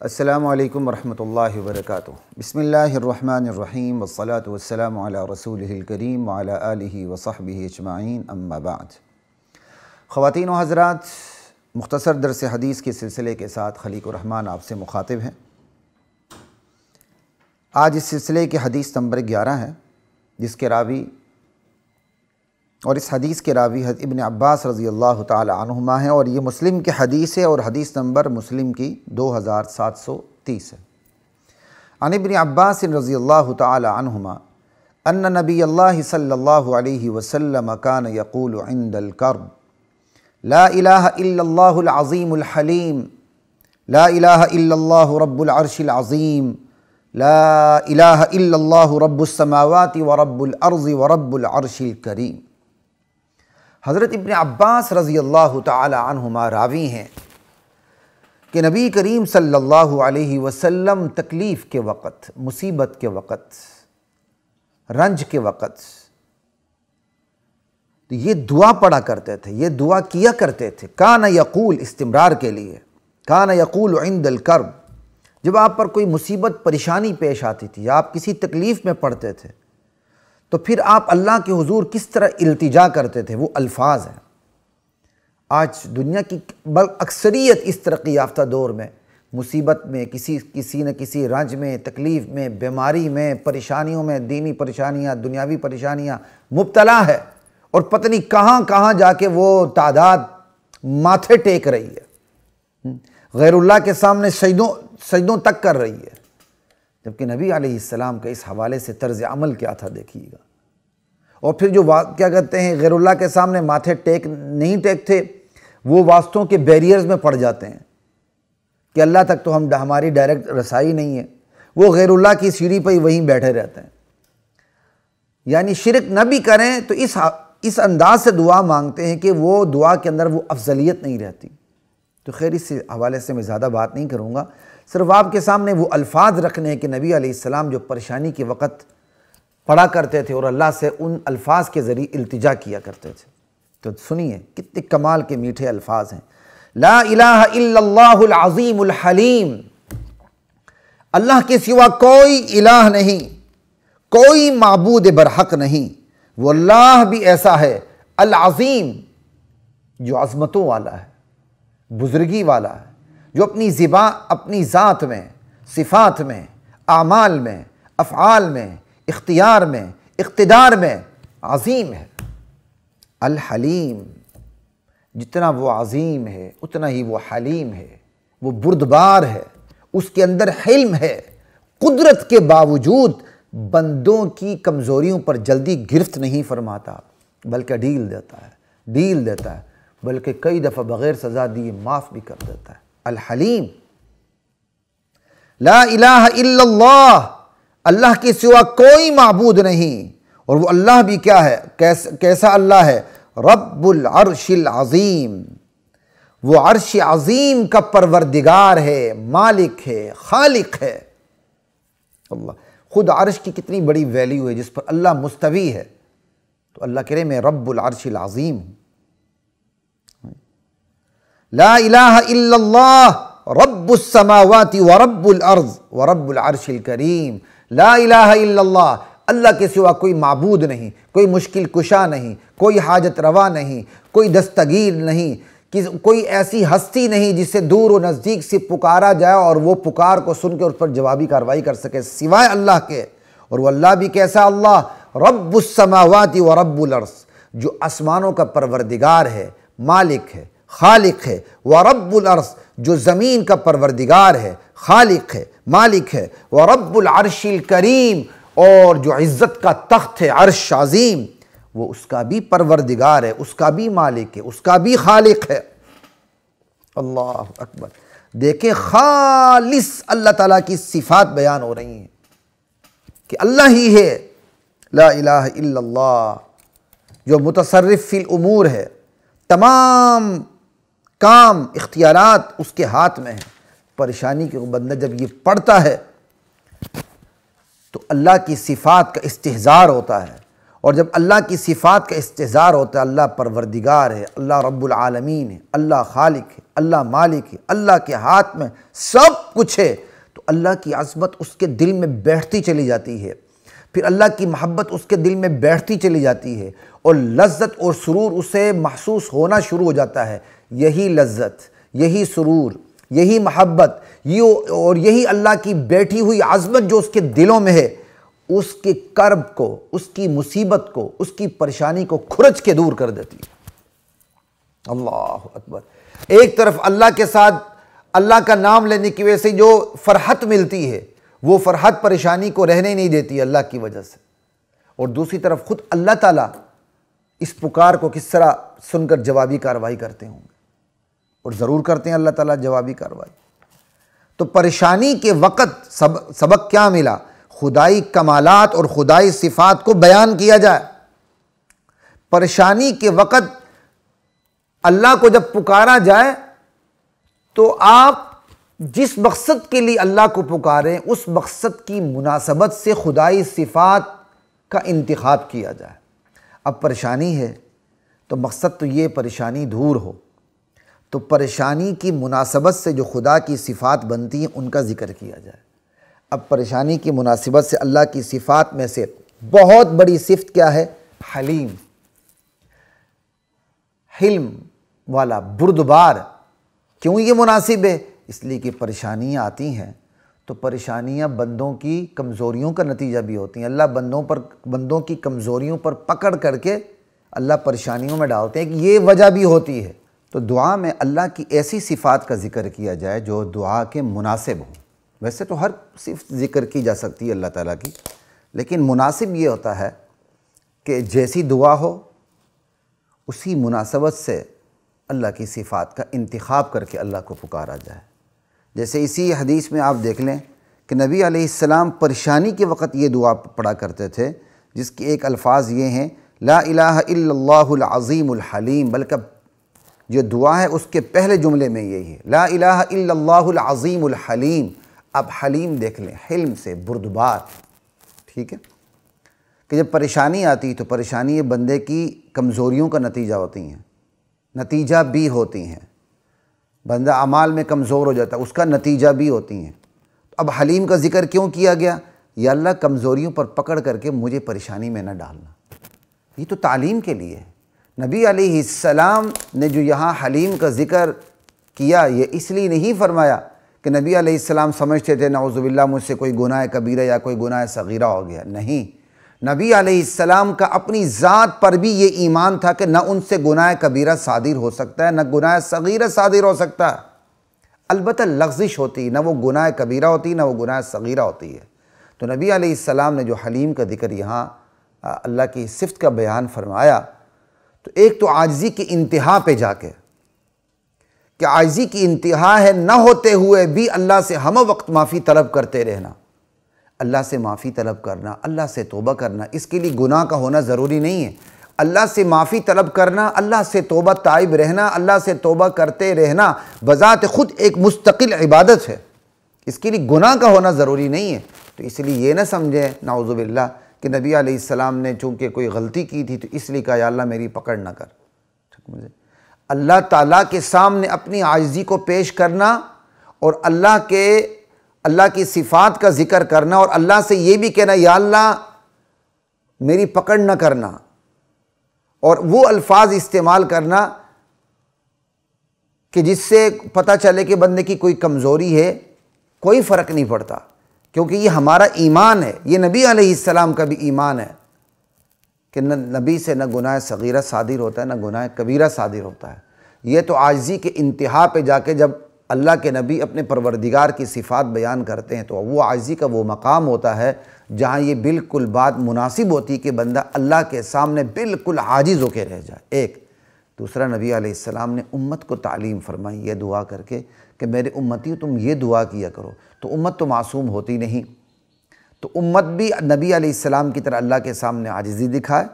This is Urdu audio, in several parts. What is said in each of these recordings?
السلام علیکم ورحمۃ اللہ وبرکاتہ۔ بسم اللہ الرحمن الرحیم والصلاة والسلام علی رسولہ الکریم وعلی آلہ وصحبہ اجمعین، اما بعد۔ خواتین و حضرات، مختصر درس حدیث کے سلسلے کے ساتھ خلیق الرحمن آپ سے مخاطب ہیں۔ آج اس سلسلے کی حدیث نمبر 11 ہے، جس کے راوی اور اس حدیث کے راوی حضرت ابن عباس رضی اللہ تعالی عنہما ہیں، اور یہ مسلم کی حدیث ہے اور حدیث نمبر مسلم کی 2730 ہے۔ عن ابن عباس رضی اللہ تعالی عنہما ان نبی اللہ صلی اللہ علیہ وسلم کان یقول عند الکرب لا الہ الا اللہ العظیم الحلیم، لا الہ الا اللہ رب العرش العظیم، لا الہ الا اللہ رب السماوات ورب الارض ورب العرش الکریم۔ حضرت ابن عباس رضی اللہ تعالی عنہما راوی ہیں کہ نبی کریم صلی اللہ علیہ وسلم تکلیف کے وقت، مصیبت کے وقت، رنج کے وقت تو یہ دعا پڑھا کرتے تھے، یہ دعا کیا کرتے تھے۔ کان یقول، استمرار کے لیے، کان یقول عند الکرب، جب آپ پر کوئی مصیبت پریشانی پیش آتی تھی یا آپ کسی تکلیف میں پڑتے تھے تو پھر آپ اللہ کے حضور کس طرح التجا کرتے تھے، وہ الفاظ ہیں۔ آج دنیا کی اکثریت اس ترقی یافتہ دور میں مصیبت میں، کسی نہ کسی رنج میں، تکلیف میں، بیماری میں، پریشانیوں میں، دینی پریشانیاں، دنیاوی پریشانیاں مبتلا ہے، اور پتہ نہیں کہاں کہاں جا کے وہ تعداد ماتھے ٹیک رہی ہے، غیر اللہ کے سامنے سجدوں تک کر رہی ہے، جبکہ نبی علیہ السلام کا اس حوالے سے طرز عمل کیا تھا دیکھیے گا۔ اور پھر جو کیا کہتے ہیں غیر اللہ کے سامنے ماتھے نہیں ٹیکتے، وہ واسطوں کے بیریئرز میں پڑ جاتے ہیں کہ اللہ تک تو ہماری ڈائریکٹ رسائی نہیں ہے، وہ غیر اللہ کی سیڑھی پہ ہی وہیں بیٹھے رہتے ہیں۔ یعنی شرک نہ بھی کریں تو اس انداز سے دعا مانگتے ہیں کہ وہ دعا کے اندر وہ افضلیت نہیں رہتی۔ تو خیر، اس حوالے سے میں زیادہ بات نہیں کروں گا، صرف آپ کے سامنے وہ الفاظ رکھنے ہیں کہ نبی علیہ السلام جو پریشانی کے وقت پڑھا کرتے تھے اور اللہ سے ان الفاظ کے ذریعے التجا کیا کرتے تھے۔ تو سنیے کتنے کمال کے میٹھے الفاظ ہیں۔ لا الہ الا اللہ العظیم الحلیم، اللہ کے سوا کوئی الہ نہیں، کوئی معبود برحق نہیں، وہ اللہ بھی ایسا ہے العظیم، جو عظمتوں والا ہے، بزرگی والا ہے، جو اپنی ذات میں، صفات میں، اعمال میں، افعال میں، اختیار میں، اقتدار میں عظیم ہے۔ الحلیم، جتنا وہ عظیم ہے اتنا ہی وہ حلیم ہے، وہ بردبار ہے، اس کے اندر حلم ہے، قدرت کے باوجود بندوں کی کمزوریوں پر جلدی گرفت نہیں فرماتا، بلکہ ڈیل دیتا ہے، بلکہ کئی دفعہ بغیر سزا دیے معاف بھی کر دیتا ہے۔ الحلیم، لا الہ الا اللہ، اللہ کے سوا کوئی معبود نہیں، اور وہ اللہ بھی کیا ہے، کیسا اللہ ہے، رب العرش العظیم، وہ عرش عظیم کا پروردگار ہے، مالک ہے، خالق ہے۔ اللہ خود عرش کی کتنی بڑی ویلیو ہے جس پر اللہ مستوی ہے، تو اللہ کہہ رہے میں رب العرش العظیم ہوں۔ لا الہ الا اللہ رب السماوات ورب الارض ورب العرش الکریم، لا الہ الا اللہ، اللہ کے سوا کوئی معبود نہیں، کوئی مشکل کشا نہیں، کوئی حاجت روا نہیں، کوئی دستگیر نہیں، کوئی ایسی ہستی نہیں جس سے دور و نزدیک سے پکارا جائے اور وہ پکار کو سن کے اس پر جوابی کارروائی کر سکے سوائے اللہ کے۔ اور وہ اللہ بھی کیسا اللہ، رب السماوات ورب الارض، جو آسمانوں کا پروردگار ہے، مالک ہے، خالق ہے، ورب الارض، جو زمین کا پروردگار ہے، خالق ہے، مالک ہے، ورب العرش الکریم، اور جو عزت کا تخت ہے عرش عظیم، وہ اس کا بھی پروردگار ہے، اس کا بھی مالک ہے، اس کا بھی خالق ہے۔ اللہ اکبر، دیکھیں خالص اللہ تعالیٰ کی صفات بیان ہو رہی ہیں کہ اللہ ہی ہے، لا الہ الا اللہ، جو متصرف فی الامور ہے، تمام کام اختیارات اس کے ہاتھ میں ہیں۔ پریشانی کے بندہ جب یہ پڑھتا ہے تو اللہ کی صفات کا استحضار ہوتا ہے، اور جب اللہ کی صفات کا استحضار ہوتا ہے، اللہ پروردگار ہے، اللہ رب العالمین ہے، اللہ خالق ہے، اللہ مالک ہے، اللہ کے ہاتھ میں سب کچھ ہے، تو اللہ کی عظمت اس کے دل میں بیٹھتی چلی جاتی ہے، پھر اللہ کی محبت اس کے دل میں بیٹھتی چلی جاتی ہے، اور لذت اور سرور اسے محسوس ہونا شروع ہو جاتا ہے۔ یہی لذت، یہی سرور، یہی محبت، اور یہی اللہ کی بیٹھی ہوئی عظمت جو اس کے دلوں میں ہے، اس کے کرب کو، اس کی مصیبت کو، اس کی پریشانی کو کھرچ کے دور کر دیتی ہے۔ اللہ اکبر۔ ایک طرف اللہ کے ساتھ اللہ کا نام لینے کی وجہ سے جو فرحت ملتی ہے، وہ فرحت پریشانی کو رہنے نہیں دیتی اللہ کی وجہ سے، اور دوسری طرف خود اللہ تعالیٰ اس پکار کو کس طرح سن کر جوابی کارروائی کرتے ہوں گے، اور ضرور کرتے ہیں اللہ تعالیٰ جوابی کارروائی۔ تو پریشانی کے وقت سبق کیا ملا؟ خدائی کمالات اور خدائی صفات کو بیان کیا جائے۔ پریشانی کے وقت اللہ کو جب پکارا جائے تو آپ جس مقصد کے لیے اللہ کو پکاریں، اس مقصد کی مناسبت سے خدائی صفات کا انتخاب کیا جائے۔ اب پریشانی ہے تو مقصد تو یہ پریشانی دور ہو، تو پریشانی کی مناسبت سے جو خدا کی صفات بنتی ہیں ان کا ذکر کیا جائے۔ اب پریشانی کی مناسبت سے اللہ کی صفات میں سے بہت بڑی صفت کیا ہے؟ حلیم، حلم والا، بردبار۔ کیوں یہ مناسب ہے؟ اس لیے کہ پریشانیاں آتی ہیں تو پریشانیاں بندوں کی کمزوریوں کا نتیجہ بھی ہوتی ہیں۔ اللہ بندوں کی کمزوریوں پر پکڑ کر کے اللہ پریشانیوں میں ڈالتے ہیں کہ یہ وجہ بھی ہوتی ہے۔ تو دعا میں اللہ کی ایسی صفات کا ذکر کیا جائے جو دعا کے مناسب ہوں۔ ویسے تو ہر صفت ذکر کی جا سکتی ہے اللہ تعالیٰ کی، لیکن مناسب یہ ہوتا ہے کہ جیسی دعا ہو اسی مناسبت سے اللہ کی صفات کا انتخاب کر کے اللہ کو پکارا جائے۔ جیسے اسی حدیث میں آپ دیکھ لیں کہ نبی علیہ السلام پریشانی کے وقت یہ دعا پڑھا کرتے تھے، جس کے ایک الفاظ یہ ہیں، لا الہ الا اللہ العظیم الحلیم، بلکہ جو دعا ہے اس کے پہلے جملے میں یہی ہے، لا الہ الا اللہ العظیم الحلیم۔ اب حلیم دیکھ لیں، حلم سے بردبار، ٹھیک ہے، کہ جب پریشانی آتی تو پریشانی بندے کی کمزوریوں کا نتیجہ ہوتی ہیں، نتیجہ بھی ہوتی ہیں۔ بندہ اعمال میں کمزور ہو جاتا ہے، اس کا نتیجہ بھی ہوتی ہیں۔ اب حلیم کا ذکر کیوں کیا گیا؟ یا اللہ کمزوریوں پر پکڑ کر کے مجھے پریشانی میں نہ ڈالنا۔ یہ تو تعلیم کے لیے ہے۔ نبی علیہ السلام نے جو یہاں حلیم کا ذکر کیا، یہ اس لیے نہیں فرمایا کہ نبی علیہ السلام سمجھتے تھے نعوذ باللہ مجھ سے کوئی گناہ کبیرہ یا کوئی گناہ صغیرہ ہو گیا، نہیں۔ نبی علیہ السلام کا اپنی ذات پر بھی یہ ایمان تھا کہ نہ ان سے گناہ کبیرہ صادر ہو سکتا ہے، نہ گناہ صغیرہ صادر ہو سکتا ہے۔ البتہ لغزش ہوتی، نہ وہ گناہ کبیرہ ہوتی، نہ وہ گناہ صغیرہ ہوتی ہے۔ تو نبی علیہ السلام نے جو حلیم کا ذکر یہاں اللہ کی صفت کا بیان فرمایا، تو ایک تو عاجزی کی انتہا پہ جا کے، کہ عاجزی کی انتہا ہے نہ ہوتے ہوئے بھی اللہ سے ہم وقت معافی طلب کرتے رہنا، اللہ سے معافی طلب کرنا، اللہ سے توبہ کرنا۔ اس کے لیے گناہ کا ہونا ضروری نہیں ہے، اللہ سے معافی طلب کرنا، اللہ سے توبہ تائب رہنا، اللہ سے توبہ کرتے رہنا بذات خود ایک مستقل عبادت ہے، اس کے لیے گناہ کا ہونا ضروری نہیں ہے۔ تو اس لیے یہ نہ سمجھیں نعوذ باللہ کہ نبی علیہ السلام نے چونکہ کوئی غلطی کی تھی تو اس لیے کہا یا اللہ میری پکڑ نہ کر۔ اللہ تعالیٰ کے سامنے اپنی عاجزی کو پیش کرنا اور اللہ کی صفات کا ذکر کرنا، اور اللہ سے یہ بھی کہنا یا اللہ میری پکڑ نہ کرنا، اور وہ الفاظ استعمال کرنا کہ جس سے پتہ چلے کہ بندے کی کوئی کمزوری ہے، کوئی فرق نہیں پڑتا، کیونکہ یہ ہمارا ایمان ہے، یہ نبی علیہ السلام کا بھی ایمان ہے کہ نبی سے نہ گناہ صغیرہ صادر ہوتا ہے، نہ گناہ کبیرہ صادر ہوتا ہے۔ یہ تو عاجزی کے انتہا پہ جا کے جب اللہ کے نبی اپنے پروردگار کی صفات بیان کرتے ہیں تو وہ عاجزی کا وہ مقام ہوتا ہے جہاں یہ بالکل بات مناسب ہوتی کہ بندہ اللہ کے سامنے بالکل عاجز ہو کے رہ جائے۔ ایک دوسرا، نبی علیہ السلام نے امت کو تعلیم فرمائی یہ دعا کر کے کہ میرے امتیوں تم یہ دعا کیا کرو۔ تو امت تو معصوم ہوتی نہیں، تو امت بھی نبی علیہ السلام کی طرح اللہ کے سامنے عاجزی دکھائے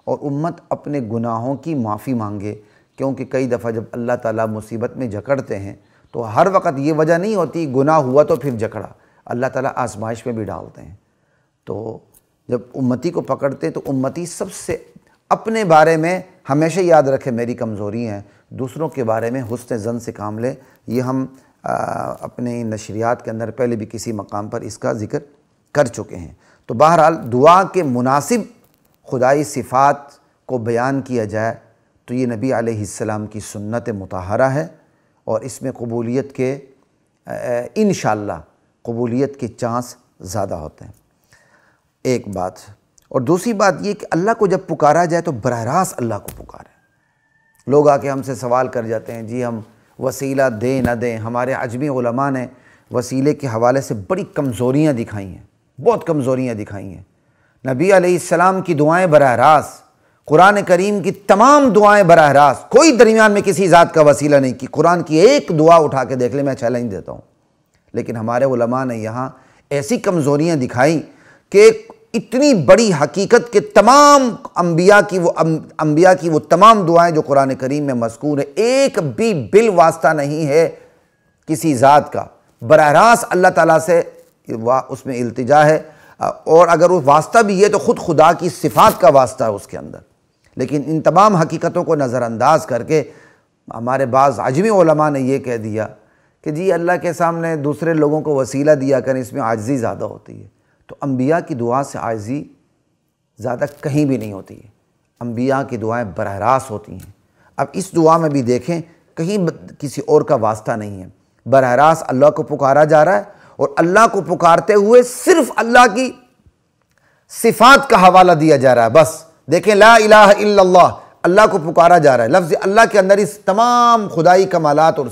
اور امت اپنے گناہوں کی معافی مانگے، کیونکہ کئی دفعہ جب اللہ تعالیٰ مصیبت میں جکڑتے ہیں تو ہر وقت یہ وجہ نہیں ہوتی گناہ ہوا تو پھر جکڑا، اللہ تعالیٰ آزمائش میں بھی ڈالتے ہیں۔ تو جب امتی کو پکڑتے تو امتی سب سے اپنے بارے میں ہمیشہ یاد رکھے میری کمزوری ہیں، دوسروں کے بارے میں حسن ظن سے کام لے۔ یہ ہم اپنے نشریات کے اندر پہلے بھی کسی مقام پر اس کا ذکر کر چکے ہیں۔ تو بہرحال دعا کے مناسب خدائی صفات کو بیان کیا جائے تو یہ نبی علیہ السلام کی سنت مطہرہ ہے، اور اس میں قبولیت کے انشاءاللہ قبولیت کے چانس زیادہ ہوتے ہیں۔ ایک بات، اور دوسری بات یہ کہ اللہ کو جب پکارا جائے تو براہ راست اللہ کو پکاریں۔ لوگ آ کے ہم سے سوال کر جاتے ہیں جی ہم وسیلہ دیں نہ دیں۔ ہمارے عجمی علماء نے وسیلے کے حوالے سے بڑی کمزوریاں دکھائی ہیں، بہت کمزوریاں دکھائی ہیں۔ نبی علیہ السلام کی دعائیں براہ راست، قرآن کریم کی تمام دعائیں براہ راست، کوئی درمیان میں کسی ذات کا وسیلہ نہیں کی۔ قرآن کی ایک دعا اٹھا کے دیکھ لیں، میں چیلنج دیتا ہوں۔ لیکن ہمارے علماء نے یہاں ایسی کمزوریاں دکھائیں کہ اتنی بڑی حقیقت کے تمام انبیاء کی وہ تمام دعائیں جو قرآن کریم میں مذکور ہیں، ایک بھی بالواسطہ نہیں ہے کسی ذات کا، براہ راست اللہ تعالیٰ سے اس میں التجا ہے، اور اگر وہ واسطہ بھی ہے تو خود خدا کی صفات کا واسطہ ہے اس کے اندر۔ لیکن ان تمام حقیقتوں کو نظر انداز کر کے ہمارے بعض عجمی علماء نے یہ کہہ دیا کہ جی اللہ کے سامنے دوسرے لوگوں کو وسیلہ دیا کریں، اس میں عاجزی زیادہ ہوتی ہے۔ تو انبیاء کی دعا سے عاجزی زیادہ کہیں بھی نہیں ہوتی ہے، انبیاء کی دعائیں براہ راست ہوتی ہیں۔ اب اس دعا میں بھی دیکھیں کہیں کسی اور کا واسطہ نہیں ہے، براہ راست اللہ کو پکارا جا رہا ہے، اور اللہ کو پکارتے ہوئے صرف اللہ کی صفات کا حوالہ دیا جا رہا ہے۔ بس دیکھیں لا الہ الا اللہ، اللہ کو پکارا جا رہا ہے، لفظ اللہ کے اندر اس تمام خدائی کمالات اور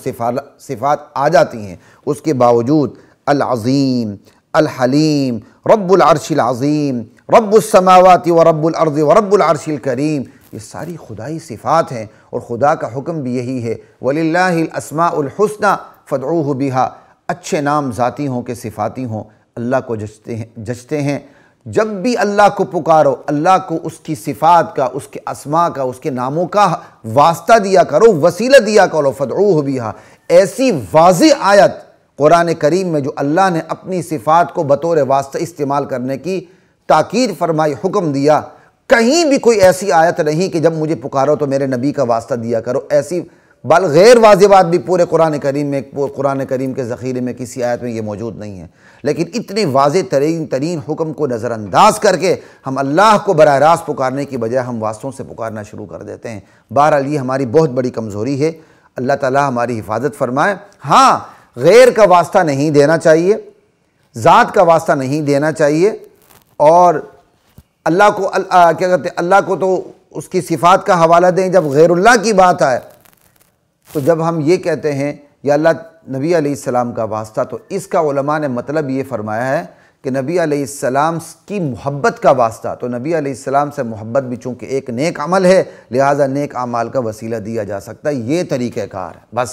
صفات آ جاتی ہیں، اس کے باوجود العظیم، الحلیم، رب العرش العظیم، رب السماوات و رب الارض و رب العرش الکریم، یہ ساری خدائی صفات ہیں، اور خدا کا حکم بھی یہی ہے وَلِلَّهِ الْأَسْمَاءُ الْحُسْنَى فَادْعُوهُ بِهَا۔ اچھے نام ذاتی ہوں کہ صفاتی ہوں، اللہ کو جچتے ہیں۔ جب بھی اللہ کو پکارو، اللہ کو اس کی صفات کا، اس کے اسماء کا، اس کے ناموں کا واسطہ دیا کرو، وسیلہ دیا کرو، فَادْعُوهُ بِهَا۔ ایسی واضح آیت قرآن کریم میں جو اللہ نے اپنی صفات کو بطور واسطہ استعمال کرنے کی تاکید فرمائی، حکم دیا، کہیں بھی کوئی ایسی آیت نہیں کہ جب مجھے پکارو تو میرے نبی کا واسطہ دیا کرو، ایسی بل غیر واضح بات بھی پورے قرآن کریم کے ذخیرے میں کسی آیت میں یہ موجود نہیں ہے۔ لیکن اتنے واضح ترین حکم کو نظر انداز کر کے ہم اللہ کو براہ راست پکارنے کی بجائے ہم واسطوں سے پکارنا شروع کر دیتے ہیں۔ بہرحال یہ ہماری بہت بڑی کمزوری ہے، اللہ تعالیٰ ہماری حفاظت فرمائے۔ ہاں، غیر کا واسطہ نہیں دینا چاہیے، ذات کا واسطہ نہیں دینا چاہیے، اور اللہ کو کیا کہتے ہیں، اللہ کو تو اس کی صفات کا حوالہ دیں۔ جب غیر اللہ کی بات آئے تو جب ہم یہ کہتے ہیں یا اللہ نبی علیہ السلام کا واسطہ، تو اس کا علماء نے مطلب یہ فرمایا ہے کہ نبی علیہ السلام کی محبت کا واسطہ، تو نبی علیہ السلام سے محبت بھی چونکہ ایک نیک عمل ہے، لہٰذا نیک اعمال کا وسیلہ دیا جا سکتا ہے۔ یہ طریقہ کار ہے، بس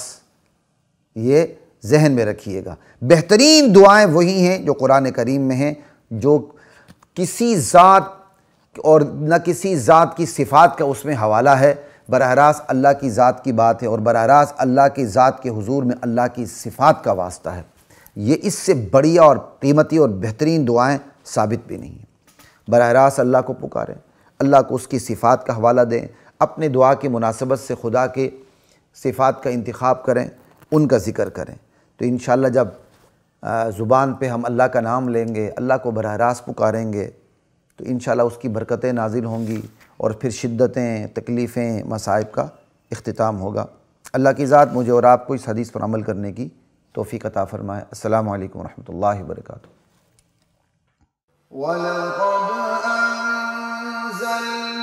یہ ذہن میں رکھیے گا۔ بہترین دعائیں وہی ہیں جو قرآن کریم میں ہیں، جو کسی ذات اور نہ کسی ذات کی صفات کا اس میں حوالہ ہے، براہ راست اللہ کی ذات کی بات ہے، اور براہ راست اللہ کی ذات کے حضور میں اللہ کی صفات کا واسطہ ہے۔ یہ اس سے بڑھیا اور قیمتی اور بہترین دعائیں ثابت بھی نہیں ہیں۔ براہ راست اللہ کو پکاریں، اللہ کو اس کی صفات کا حوالہ دیں، اپنے دعا کی مناسبت سے خدا کے صفات کا انتخاب کریں، ان کا ذکر کریں، تو انشاءاللہ جب زبان پہ ہم اللہ کا نام لیں گے، اللہ کو براہ راست پکاریں گے، تو انشاءاللہ اس کی برکتیں نازل ہوں گی، اور پھر شدتیں، تکلیفیں، مصائب کا اختتام ہوگا۔ اللہ کی ذات مجھے اور آپ کو اس حدیث پر عمل کرنے کی توفیق عطا فرمائے۔ السلام علیکم ورحمۃ اللہ وبرکاتہ۔ وَلَقَدْ أَنزَلْنَا